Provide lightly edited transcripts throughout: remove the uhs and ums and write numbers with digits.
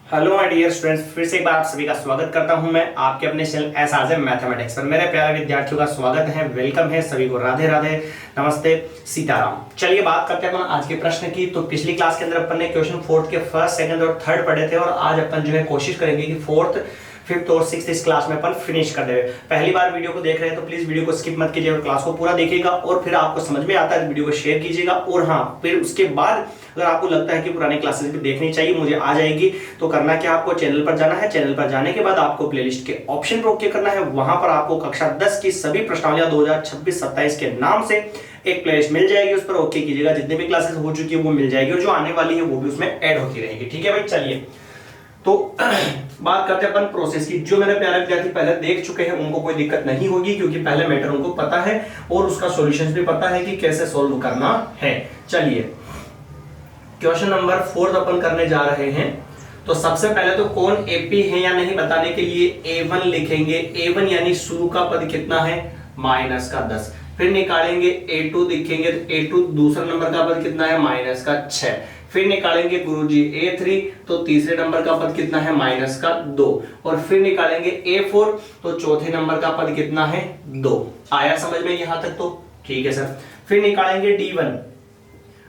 Hello my dear students, फिर से एक बार आप सभी का स्वागत करता हूं मैं आपके अपने चैनल एसआरजे मैथमेटिक्स पर। मेरे प्यारे विद्यार्थियों का स्वागत है, वेलकम है सभी को। राधे राधे, नमस्ते, सीताराम। चलिए बात करते हैं अपन आज के प्रश्न की। तो पिछली क्लास के अंदर अपन ने क्वेश्चन फोर्थ के फर्स्ट, सेकंड और थर्ड पढ़े थे और आज अपन जो है कोशिश करेंगे कि फोर्थ, फिफ्थ और सिक्स्थ इस क्लास में अपन फिनिश कर देंगे। पहली बार वीडियो को देख रहे हैं तो प्लीज वीडियो को स्किप मत कीजिएगा और क्लास को पूरा देखिएगा और फिर आपको समझ में आता है तो वीडियो को शेयर कीजिएगा। और हाँ, फिर उसके बाद अगर आपको लगता है कि पुराने क्लासेस भी देखनी चाहिए, मुझे आ जाएगी, तो करना क्या, आपको चैनल पर जाना है। चैनल पर जाने के बाद आपको प्लेलिस्ट के ऑप्शन पर ओके करना है। वहां पर आपको कक्षा 10 की सभी प्रश्नावलियां 2026-27 के नाम से एक प्लेलिस्ट मिल जाएगी, उस पर ओके कीजिएगा। जितने भी क्लासेस हो चुकी है वो मिल जाएगी और जो आने वाली है वो भी उसमें ऐड होती रहेगी। ठीक है भाई, चलिए तो बात करते हैं अपन प्रोसेस की। जो मेरे प्यारे विद्यार्थी पहले देख चुके हैं उनको कोई दिक्कत नहीं होगी, क्योंकि पहले मैटर उनको पता है और उसका सॉल्यूशंस भी पता है कि कैसे सॉल्व करना है। चलिए क्वेश्चन नंबर 4 अपन करने जा रहे हैं। तो सबसे पहले तो कौन एपी है या नहीं बताने के लिए A1 लिखेंगे। A1 यानी शुरू का पद कितना है, माइनस का 10। फिर निकालेंगे A2, लिखेंगे तो A2 दूसरा नंबर का पद कितना है, माइनस का 6। फिर निकालेंगे गुरुजी A3, तो तीसरे नंबर का पद कितना है, माइनस का 2। और फिर निकालेंगे A4, तो चौथे नंबर का पद कितना है, 2। आया समझ में यहां तक? तो ठीक है सर। फिर निकालेंगे D1।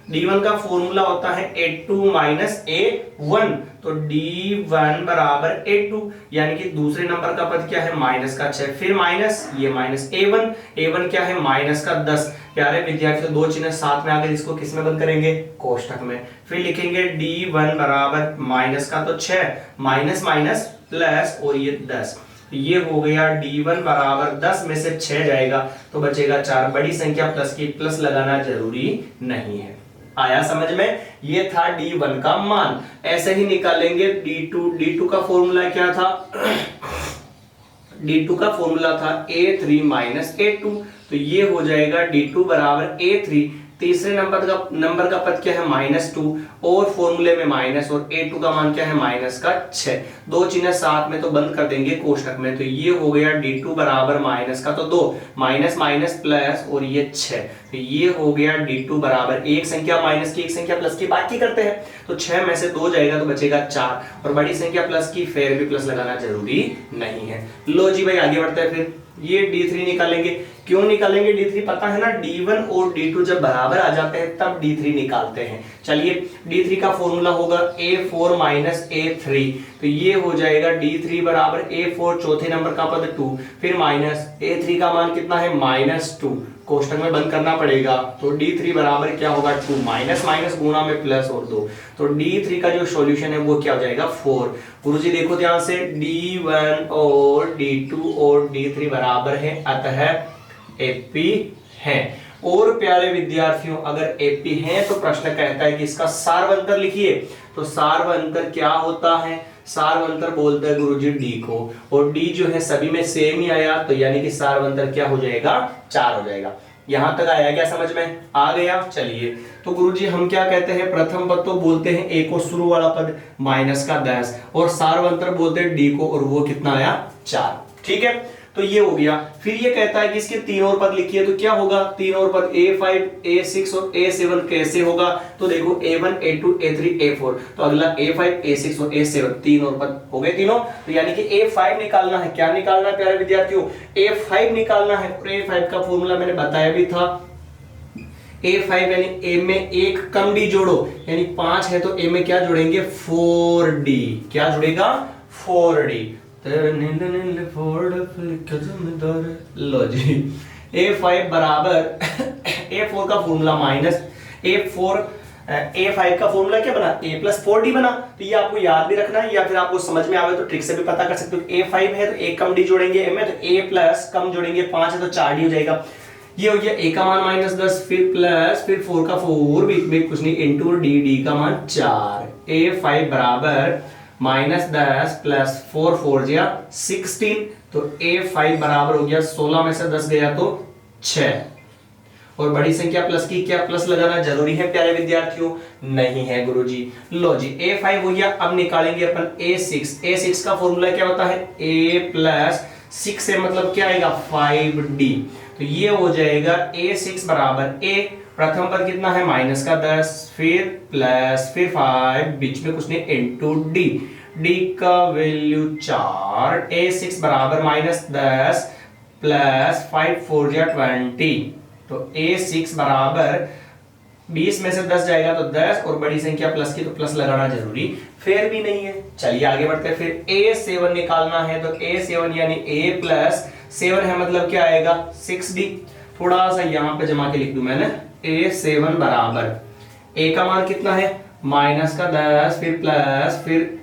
D1 का फॉर्मूला होता है A2 माइनस A1, तो D1 बराबर A2 यानी कि दूसरे नंबर का पद क्या है, माइनस का 6। फिर माइनस, ये माइनस A1, A1 क्या है, माइनस का 10। प्यारे विद्यार्थियों, दो चिन्ह साथ में आकर इसको किस में बंद करेंगे, कोष्ठक में। फिर लिखेंगे D1 बराबर माइनस का तो 6, माइनस माइनस प्लस और ये 10। ये हो गया D1 बराबर 10 में से 6 जाएगा तो बचेगा 4। बड़ी संख्या प्लस की प्लस लगाना जरूरी नहीं है। आया समझ में? ये था D1 का मान। ऐसे ही निकालेंगे D2 का फॉर्मूला क्या था D2 का फॉर्मूला था A3 माइनस A2, तो ये हो जाएगा D2 बराबर A3। तीसरे नंबर का पद क्या है, -2 और फॉर्मूले में माइनस और A2 का मान क्या है, माइनस का 6। दो चिन्ह साथ में तो बंद कर देंगे कोष्ठक में, तो ये हो गया D2 बराबर माइनस का तो 2, माइनस माइनस प्लस और ये 6। तो ये हो गया D2 बराबर एक संख्या माइनस की, एक संख्या प्लस की, बाकी करते हैं तो 6 में से 2 जाएगा तो बचेगा 4 और बड़ी संख्या प्लस की, फिर भी प्लस लगाना जरूरी नहीं है। लो जी भाई आगे बढ़ते हैं। फिर ये D3 निकालेंगे। क्यों निकालेंगे D3? पता है ना, D1 और D2 जब बराबर आ जाते हैं तब D3 निकालते हैं। चलिए D3 का फॉर्मूला होगा A4 माइनस A3, तो ये हो जाएगा D3 बराबर A4 चौथे नंबर का पद 2, फिर माइनस A3 का मान कितना है, -2। कोष्ठक में बंद करना पड़ेगा तो D3 बराबर क्या होगा, 2, माइनस माइनस गुणा में प्लस और 2, तो D3 का जो सॉल्यूशन है वो क्या हो जाएगा, 4। गुरुजी देखो ध्यान से, D1 और D2 और D3 बराबर है, अतः एपी है। और प्यारे विद्यार्थियों, अगर एपी है तो प्रश्न कहता है कि इसका सार्वंतर लिखिए। तो सार्वंतर क्या होता है, सार्वंतर बोलते हैं गुरुजी डी को, और डी जो है सभी में सेम ही आया, तो यानी कि सार्वंतर क्या हो जाएगा, 4 हो जाएगा। यहां तक आया क्या समझ में? आ गया। चलिए तो गुरुजी हम क्या कहते हैं, प्रथम पद तो बोलते हैं ए को, शुरू वाला पद माइनस का 10, और सार्वंतर बोलते हैं डी को, और वो कितना आया, 4। ठीक है, तो ये हो गया। फिर ये कहता है कि इसके 3 और पद लिखिए, तो क्या होगा, 3 और पद A5, A6 और A7 कैसे होगा, तो देखो A1, A2, A3, A4, तो अगला A5, A6 और A7, 3 और पद हो गए तीनों। तो यानी कि A5 निकालना है। क्या निकालना है प्यारे विद्यार्थियों, A5 निकालना है। और A5 का फॉर्मूला मैंने बताया भी था, A5 यानी A में एक कम D जोड़ो, यानी 5 है तो A में क्या जोड़ेंगे, 4D। क्या जुड़ेगा, 4D। लो जी, A5 बराबर A4 का फॉर्मूला माइनस A5 का फॉर्मूला क्या बना, A प्लस 4D बना। तो ये आपको याद भी रखना है, या फिर आपको समझ में आवे तो ट्रिक से भी पता कर सकते हो। A5 है तो एक कम D जोड़ेंगे A में, तो A प्लस कम जोड़ेंगे 5 है तो 4D हो जाएगा। ये हो गया A का मान -10, फिर प्लस, फिर 4 का 4, बीच में कुछ नहीं, इंटू D का मान 4। A5 बराबर -10 प्लस 4 4 जा 16, तो A5 बराबर हो गया 16 में से 10 गया तो 6। और बड़ी संख्या प्लस की, क्या प्लस लगाना जरूरी है प्यारे विद्यार्थियों? नहीं है गुरुजी। लो जी, A5 हो गया। अब निकालेंगे अपन A6। A6 का फॉर्मूला क्या होता है, A प्लस 6 से मतलब क्या आएगा, 5D। तो ये हो जाएगा A6 बराबर A, प्रथम पद कितना है, -10, फिर प्लस, फिर 5, बीच में कुछ नहीं, इंटू D। डी का वैल्यू 4, a6 बराबर -10 प्लस 5 4 जा 20। तो a6 बराबर 20 में से 10 जाएगा तो 10, और बड़ी संख्या प्लस की तो प्लस लगाना जरूरी फिर भी नहीं है। चलिए आगे बढ़ते हैं। फिर a7 निकालना है, तो a7 यानी a प्लस 7 है, मतलब क्या आएगा 6d। थोड़ा सा यहां पे जमा के लिख दूं मैंने, a7 बराबर a का मान कितना है माइनस का 10, फिर प्लस, फिर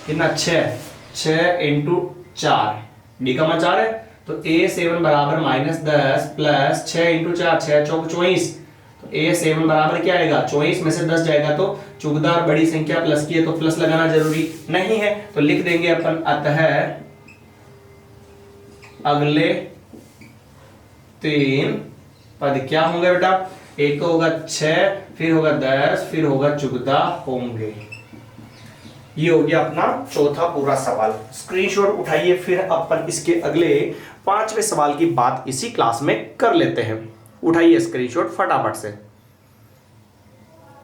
कितना 6 इंटू 4, डी का मान 4 है, तो a7 बराबर -10 प्लस 6 इंटू 4, 6 चौक 24। तो a7 बराबर क्या आएगा 24 में से 10 जाएगा तो चौकदार बड़ी संख्या प्लस की है तो प्लस लगाना जरूरी नहीं है, तो लिख देंगे अपन अतः अगले 3 पद क्या होंगे बेटा, एक तो होगा 6, फिर होगा 10, फिर होगा 14 होंगे। ये हो गया अपना चौथा पूरा सवाल। स्क्रीनशॉट उठाइए, फिर अपन इसके अगले 5वें सवाल की बात इसी क्लास में कर लेते हैं। उठाइए स्क्रीनशॉट फटाफट से।